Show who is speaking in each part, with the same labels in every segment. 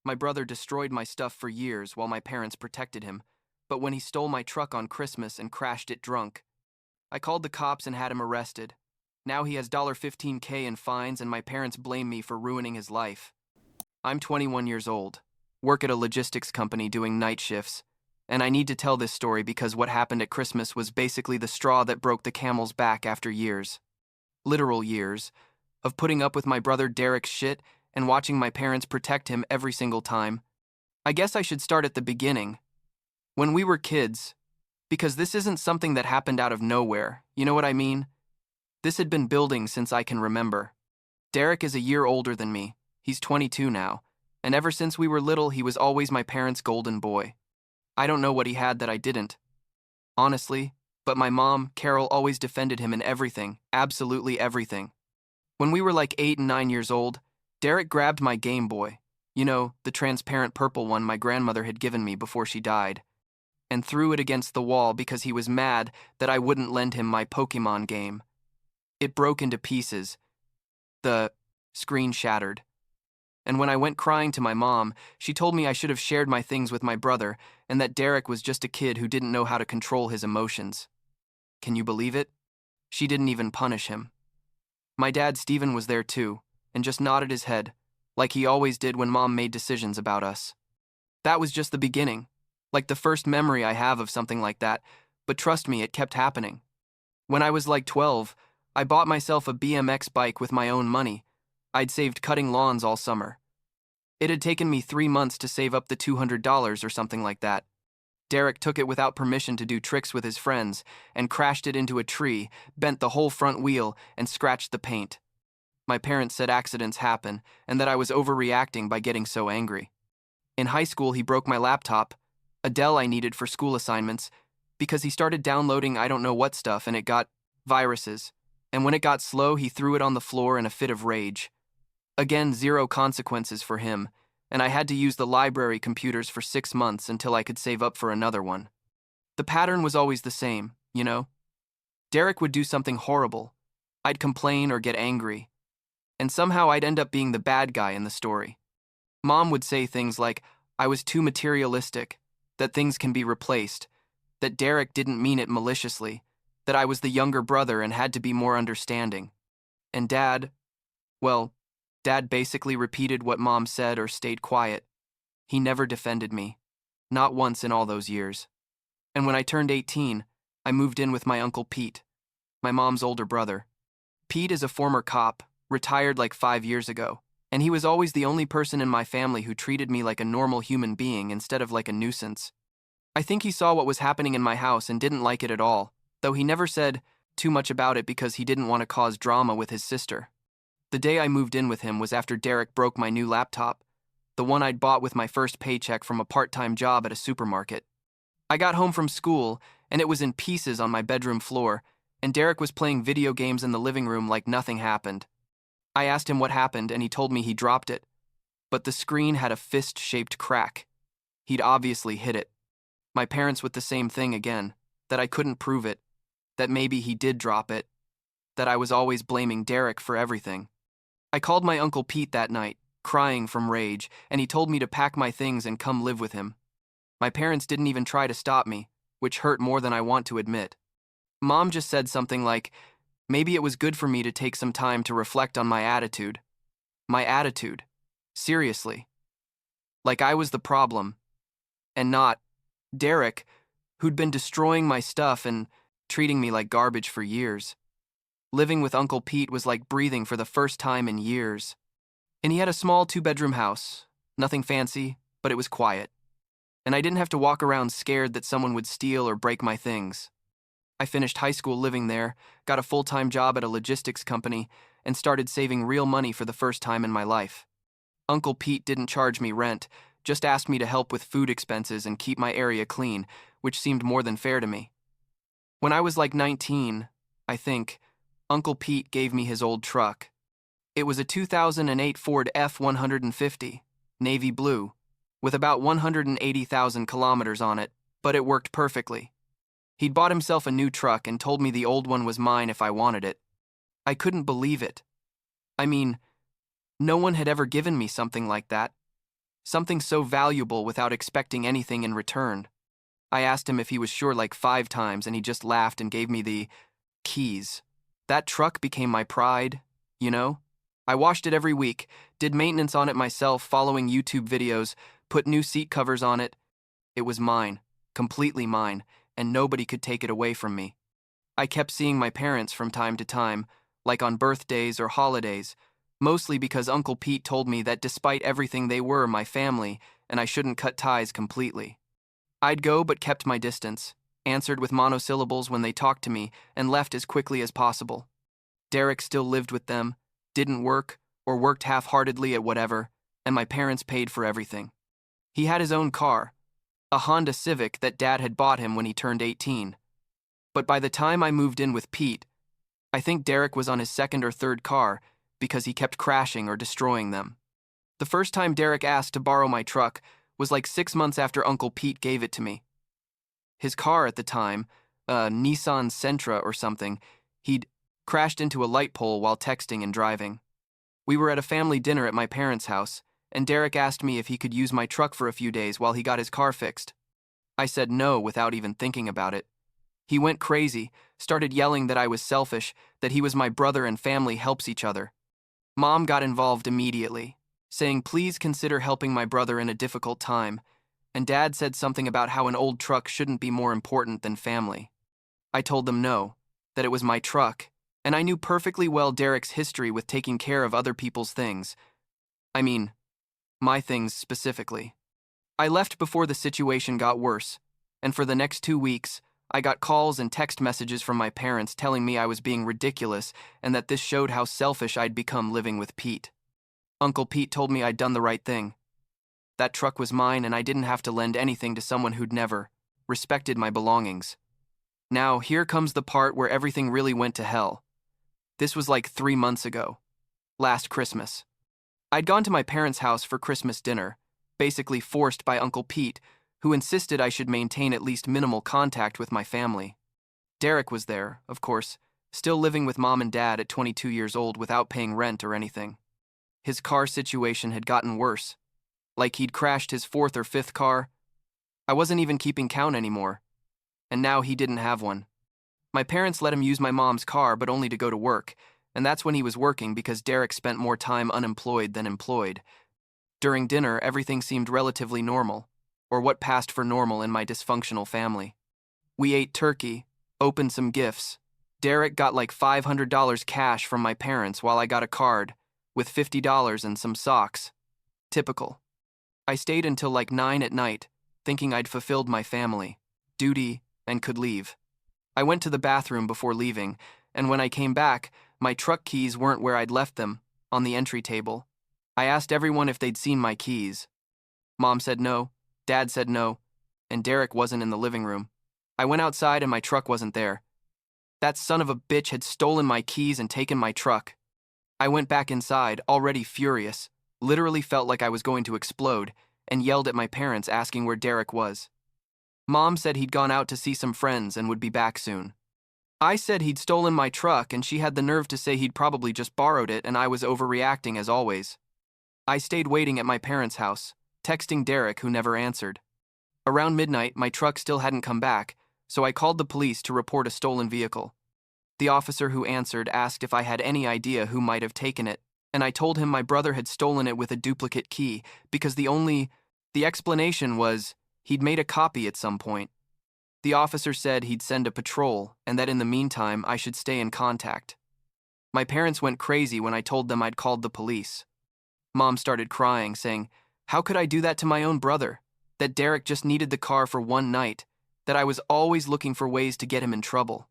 Speaker 1: My brother destroyed my stuff for years while my parents protected him, but when he stole my truck on Christmas and crashed it drunk, I called the cops and had him arrested. Now he has $15K in fines and my parents blame me for ruining his life. I'm 21 years old, work at a logistics company doing night shifts, and I need to tell this story because what happened at Christmas was basically the straw that broke the camel's back after years, literal years, of putting up with my brother Derek's shit and watching my parents protect him every single time. I guess I should start at the beginning. When we were kids, because this isn't something that happened out of nowhere, you know what I mean? This had been building since I can remember. Derek is a year older than me. He's 22 now, and ever since we were little, he was always my parents' golden boy. I don't know what he had that I didn't, honestly, but my mom, Carol, always defended him in everything, absolutely everything. When we were like 8 and 9 years old, Derek grabbed my Game Boy, you know, the transparent purple one my grandmother had given me before she died, and threw it against the wall because he was mad that I wouldn't lend him my Pokemon game. It broke into pieces. The screen shattered. And when I went crying to my mom, she told me I should have shared my things with my brother and that Derek was just a kid who didn't know how to control his emotions. Can you believe it? She didn't even punish him. My dad, Stephen, was there too, and just nodded his head, like he always did when Mom made decisions about us. That was just the beginning, like the first memory I have of something like that, but trust me, it kept happening. When I was like 12, I bought myself a BMX bike with my own money. I'd saved cutting lawns all summer. It had taken me 3 months to save up the $200 or something like that. Derek took it without permission to do tricks with his friends and crashed it into a tree, bent the whole front wheel, and scratched the paint. My parents said accidents happen and that I was overreacting by getting so angry. In high school, he broke my laptop, a Dell I needed for school assignments, because he started downloading I don't know what stuff and it got viruses. And when it got slow, he threw it on the floor in a fit of rage. Again, zero consequences for him, and I had to use the library computers for 6 months until I could save up for another one. The pattern was always the same, you know? Derek would do something horrible. I'd complain or get angry, and somehow I'd end up being the bad guy in the story. Mom would say things like, I was too materialistic, that things can be replaced, that Derek didn't mean it maliciously, that I was the younger brother and had to be more understanding. And Dad, well, Dad basically repeated what Mom said or stayed quiet. He never defended me. Not once in all those years. And when I turned 18, I moved in with my Uncle Pete, my mom's older brother. Pete is a former cop, retired like 5 years ago, and he was always the only person in my family who treated me like a normal human being instead of like a nuisance. I think he saw what was happening in my house and didn't like it at all, though he never said too much about it because he didn't want to cause drama with his sister. The day I moved in with him was after Derek broke my new laptop, the one I'd bought with my first paycheck from a part-time job at a supermarket. I got home from school, and it was in pieces on my bedroom floor, and Derek was playing video games in the living room like nothing happened. I asked him what happened, and he told me he dropped it, but the screen had a fist-shaped crack. He'd obviously hit it. My parents with the same thing again, that I couldn't prove it, that maybe he did drop it, that I was always blaming Derek for everything. I called my Uncle Pete that night, crying from rage, and he told me to pack my things and come live with him. My parents didn't even try to stop me, which hurt more than I want to admit. Mom just said something like, maybe it was good for me to take some time to reflect on my attitude. My attitude. Seriously. Like I was the problem, and not Derek, who'd been destroying my stuff and treating me like garbage for years. Living with Uncle Pete was like breathing for the first time in years. And he had a small 2-bedroom house. Nothing fancy, but it was quiet. And I didn't have to walk around scared that someone would steal or break my things. I finished high school living there, got a full-time job at a logistics company, and started saving real money for the first time in my life. Uncle Pete didn't charge me rent, just asked me to help with food expenses and keep my area clean, which seemed more than fair to me. When I was like 19, I think, Uncle Pete gave me his old truck. It was a 2008 Ford F-150, navy blue, with about 180,000 kilometers on it, but it worked perfectly. He'd bought himself a new truck and told me the old one was mine if I wanted it. I couldn't believe it. I mean, no one had ever given me something like that. something so valuable without expecting anything in return. I asked him if he was sure like 5 times, and he just laughed and gave me the keys. That truck became my pride, you know? I washed it every week, did maintenance on it myself, following YouTube videos, put new seat covers on it. It was mine, completely mine, and nobody could take it away from me. I kept seeing my parents from time to time, like on birthdays or holidays, mostly because Uncle Pete told me that despite everything they were my family, and I shouldn't cut ties completely. I'd go but kept my distance, answered with monosyllables when they talked to me, and left as quickly as possible. Derek still lived with them, didn't work, or worked half-heartedly at whatever, and my parents paid for everything. He had his own car, a Honda Civic that Dad had bought him when he turned 18. But by the time I moved in with Pete, I think Derek was on his second or third car because he kept crashing or destroying them. The first time Derek asked to borrow my truck was like 6 months after Uncle Pete gave it to me. His car at the time, a Nissan Sentra or something, he'd crashed into a light pole while texting and driving. We were at a family dinner at my parents' house, and Derek asked me if he could use my truck for a few days while he got his car fixed. I said no without even thinking about it. He went crazy, started yelling that I was selfish, that he was my brother and family helps each other. Mom got involved immediately, saying please consider helping my brother in a difficult time, and Dad said something about how an old truck shouldn't be more important than family. I told them no, that it was my truck, and I knew perfectly well Derek's history with taking care of other people's things. I mean, my things specifically. I left before the situation got worse, and for the next 2 weeks, I got calls and text messages from my parents telling me I was being ridiculous and that this showed how selfish I'd become living with Pete. Uncle Pete told me I'd done the right thing. That truck was mine and I didn't have to lend anything to someone who'd never respected my belongings. Now, here comes the part where everything really went to hell. This was like 3 months ago, last Christmas. I'd gone to my parents' house for Christmas dinner, basically forced by Uncle Pete, who insisted I should maintain at least minimal contact with my family. Derek was there, of course, still living with Mom and Dad at 22 years old without paying rent or anything. His car situation had gotten worse, like he'd crashed his 4th or 5th car. I wasn't even keeping count anymore, and now he didn't have one. My parents let him use my mom's car, but only to go to work, and that's when he was working because Derek spent more time unemployed than employed. During dinner, everything seemed relatively normal, or what passed for normal in my dysfunctional family. We ate turkey, opened some gifts. Derek got like $500 cash from my parents while I got a card with $50 and some socks. Typical. I stayed until like 9 at night, thinking I'd fulfilled my family duty and could leave. I went to the bathroom before leaving, and when I came back, my truck keys weren't where I'd left them, on the entry table. I asked everyone if they'd seen my keys. Mom said no, Dad said no, and Derek wasn't in the living room. I went outside and my truck wasn't there. That son of a bitch had stolen my keys and taken my truck. I went back inside, already furious, literally felt like I was going to explode, and yelled at my parents asking where Derek was. Mom said he'd gone out to see some friends and would be back soon. I said he'd stolen my truck, and she had the nerve to say he'd probably just borrowed it and I was overreacting as always. I stayed waiting at my parents' house, texting Derek, who never answered. Around midnight, my truck still hadn't come back, so I called the police to report a stolen vehicle. The officer who answered asked if I had any idea who might have taken it, and I told him my brother had stolen it with a duplicate key because the explanation was he'd made a copy at some point. The officer said he'd send a patrol and that in the meantime I should stay in contact. My parents went crazy when I told them I'd called the police. Mom started crying, saying, "How could I do that to my own brother? That Derek just needed the car for one night, that I was always looking for ways to get him in trouble."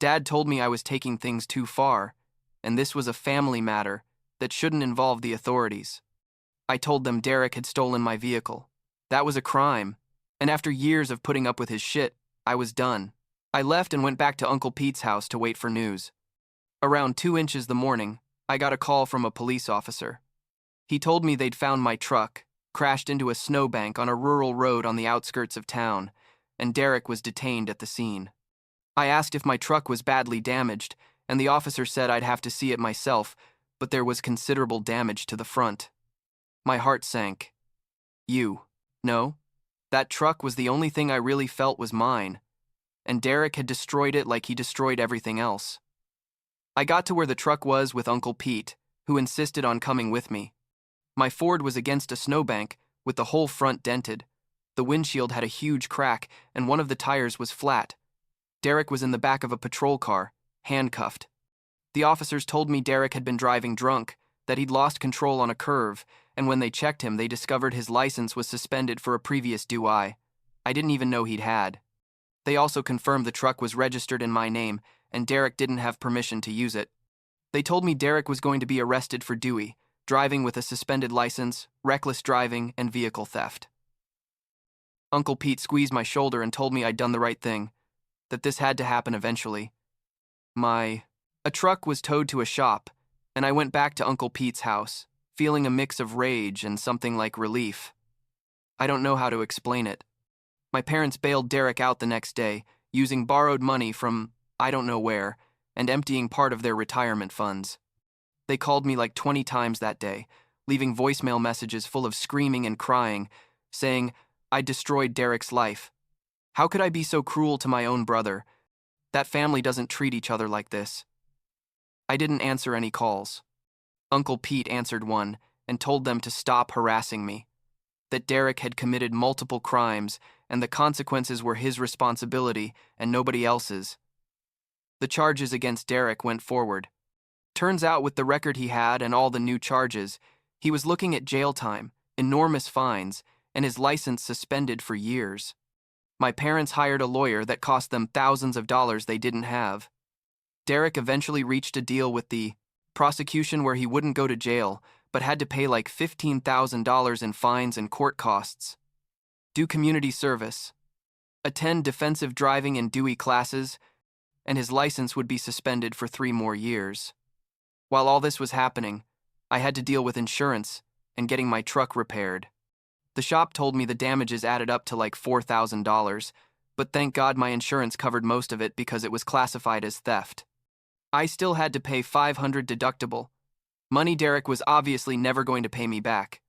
Speaker 1: Dad told me I was taking things too far, and this was a family matter that shouldn't involve the authorities. I told them Derek had stolen my vehicle. That was a crime, and after years of putting up with his shit, I was done. I left and went back to Uncle Pete's house to wait for news. Around 2 inches the morning, I got a call from a police officer. He told me they'd found my truck, crashed into a snowbank on a rural road on the outskirts of town, and Derek was detained at the scene. I asked if my truck was badly damaged, and the officer said I'd have to see it myself, but there was considerable damage to the front. My heart sank. You. No? That truck was the only thing I really felt was mine, and Derek had destroyed it like he destroyed everything else. I got to where the truck was with Uncle Pete, who insisted on coming with me. My Ford was against a snowbank, with the whole front dented. The windshield had a huge crack, and one of the tires was flat. Derek was in the back of a patrol car, handcuffed. The officers told me Derek had been driving drunk, that he'd lost control on a curve, and when they checked him, they discovered his license was suspended for a previous DUI. I didn't even know he'd had. They also confirmed the truck was registered in my name, and Derek didn't have permission to use it. They told me Derek was going to be arrested for DUI, driving with a suspended license, reckless driving, and vehicle theft. Uncle Pete squeezed my shoulder and told me I'd done the right thing, that this had to happen eventually. A truck was towed to a shop, and I went back to Uncle Pete's house, feeling a mix of rage and something like relief. I don't know how to explain it. My parents bailed Derek out the next day, using borrowed money from I don't know where, and emptying part of their retirement funds. They called me like 20 times that day, leaving voicemail messages full of screaming and crying, saying I destroyed Derek's life. How could I be so cruel to my own brother? That family doesn't treat each other like this. I didn't answer any calls. Uncle Pete answered one and told them to stop harassing me, that Derek had committed multiple crimes and the consequences were his responsibility and nobody else's. The charges against Derek went forward. Turns out with the record he had and all the new charges, he was looking at jail time, enormous fines, and his license suspended for years. My parents hired a lawyer that cost them thousands of dollars they didn't have. Derek eventually reached a deal with the prosecution where he wouldn't go to jail, but had to pay like $15,000 in fines and court costs. Do community service. Attend defensive driving and DUI classes, and his license would be suspended for 3 more years. While all this was happening, I had to deal with insurance and getting my truck repaired. The shop told me the damages added up to like $4,000, but thank God my insurance covered most of it because it was classified as theft. I still had to pay $500 deductible. Money Derek was obviously never going to pay me back.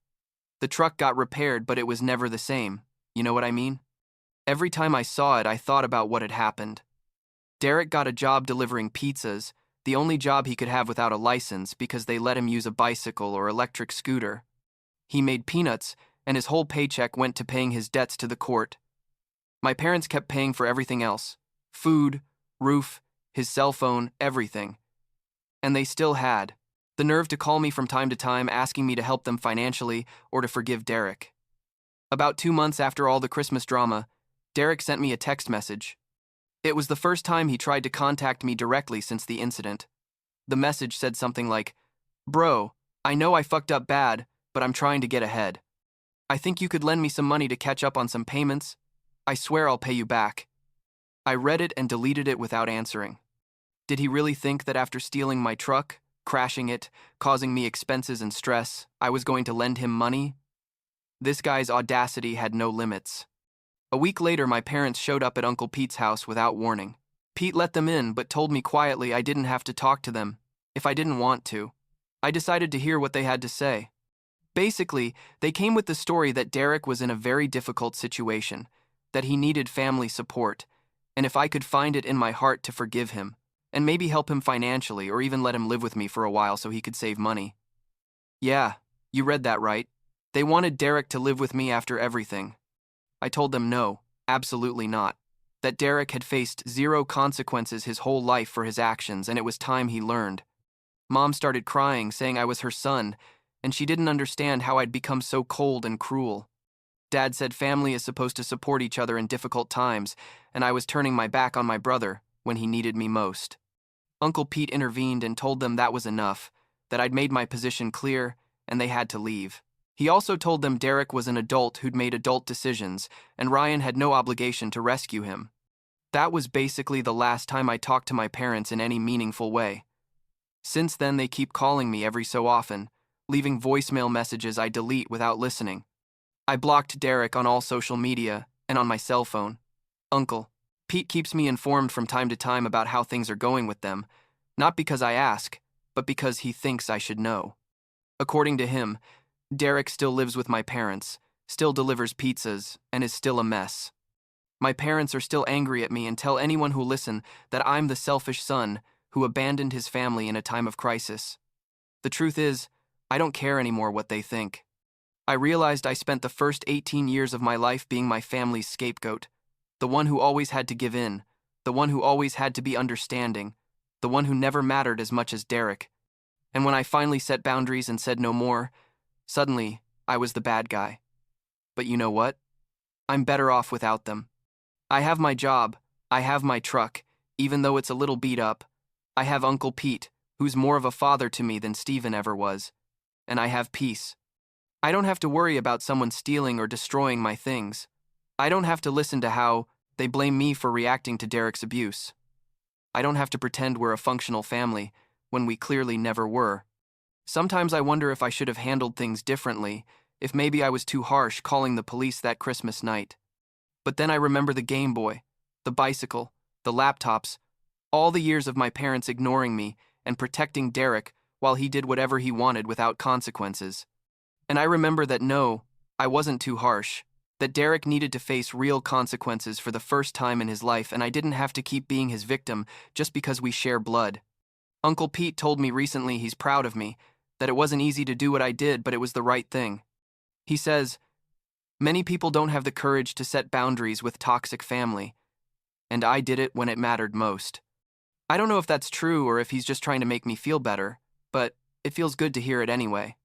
Speaker 1: The truck got repaired, but it was never the same. You know what I mean? Every time I saw it, I thought about what had happened. Derek got a job delivering pizzas, the only job he could have without a license because they let him use a bicycle or electric scooter. He made peanuts, and his whole paycheck went to paying his debts to the court. My parents kept paying for everything else: food, roof, his cell phone, everything. And they still had the nerve to call me from time to time asking me to help them financially or to forgive Derek. About 2 months after all the Christmas drama, Derek sent me a text message. It was the first time he tried to contact me directly since the incident. The message said something like, "Bro, I know I fucked up bad, but I'm trying to get ahead. I think you could lend me some money to catch up on some payments. I swear I'll pay you back." I read it and deleted it without answering. Did he really think that after stealing my truck, crashing it, causing me expenses and stress, I was going to lend him money? This guy's audacity had no limits. A week later, my parents showed up at Uncle Pete's house without warning. Pete let them in, but told me quietly I didn't have to talk to them if I didn't want to. I decided to hear what they had to say. Basically, they came with the story that Derek was in a very difficult situation, that he needed family support, and if I could find it in my heart to forgive him, and maybe help him financially or even let him live with me for a while so he could save money. Yeah, you read that right. They wanted Derek to live with me after everything. I told them no, absolutely not. That Derek had faced 0 consequences his whole life for his actions, and it was time he learned. Mom started crying, saying I was her son, and she didn't understand how I'd become so cold and cruel. Dad said family is supposed to support each other in difficult times, and I was turning my back on my brother when he needed me most. Uncle Pete intervened and told them that was enough, that I'd made my position clear, and they had to leave. He also told them Derek was an adult who'd made adult decisions, and Ryan had no obligation to rescue him. That was basically the last time I talked to my parents in any meaningful way. Since then, they keep calling me every so often, leaving voicemail messages I delete without listening. I blocked Derek on all social media and on my cell phone. Uncle Pete keeps me informed from time to time about how things are going with them, not because I ask, but because he thinks I should know. According to him, Derek still lives with my parents, still delivers pizzas, and is still a mess. My parents are still angry at me and tell anyone who'll listen that I'm the selfish son who abandoned his family in a time of crisis. The truth is, I don't care anymore what they think. I realized I spent the first 18 years of my life being my family's scapegoat, the one who always had to give in, the one who always had to be understanding, the one who never mattered as much as Derek. And when I finally set boundaries and said no more, suddenly I was the bad guy. But you know what? I'm better off without them. I have my job, I have my truck, even though it's a little beat up. I have Uncle Pete, who's more of a father to me than Steven ever was. And I have peace. I don't have to worry about someone stealing or destroying my things. I don't have to listen to how they blame me for reacting to Derek's abuse. I don't have to pretend we're a functional family when we clearly never were. Sometimes I wonder if I should have handled things differently, if maybe I was too harsh calling the police that Christmas night. But then I remember the Game Boy, the bicycle, the laptops, all the years of my parents ignoring me and protecting Derek while he did whatever he wanted without consequences. And I remember that no, I wasn't too harsh, that Derek needed to face real consequences for the first time in his life, and I didn't have to keep being his victim just because we share blood. Uncle Pete told me recently he's proud of me, that it wasn't easy to do what I did, but it was the right thing. He says, many people don't have the courage to set boundaries with toxic family, and I did it when it mattered most. I don't know if that's true or if he's just trying to make me feel better, but it feels good to hear it anyway.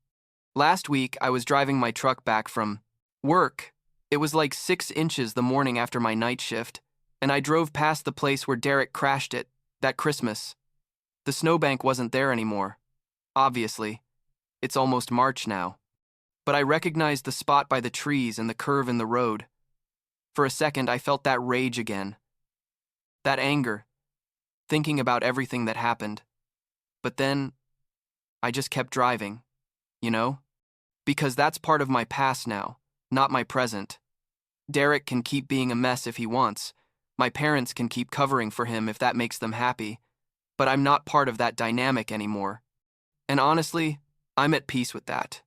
Speaker 1: Last week, I was driving my truck back from work. It was like 6 inches the morning after my night shift, and I drove past the place where Derek crashed it, that Christmas. The snowbank wasn't there anymore. Obviously. It's almost March now. But I recognized the spot by the trees and the curve in the road. For a second, I felt that rage again. That anger, thinking about everything that happened. But then, I just kept driving, you know? Because that's part of my past now, not my present. Derek can keep being a mess if he wants. My parents can keep covering for him if that makes them happy. But I'm not part of that dynamic anymore. And honestly, I'm at peace with that.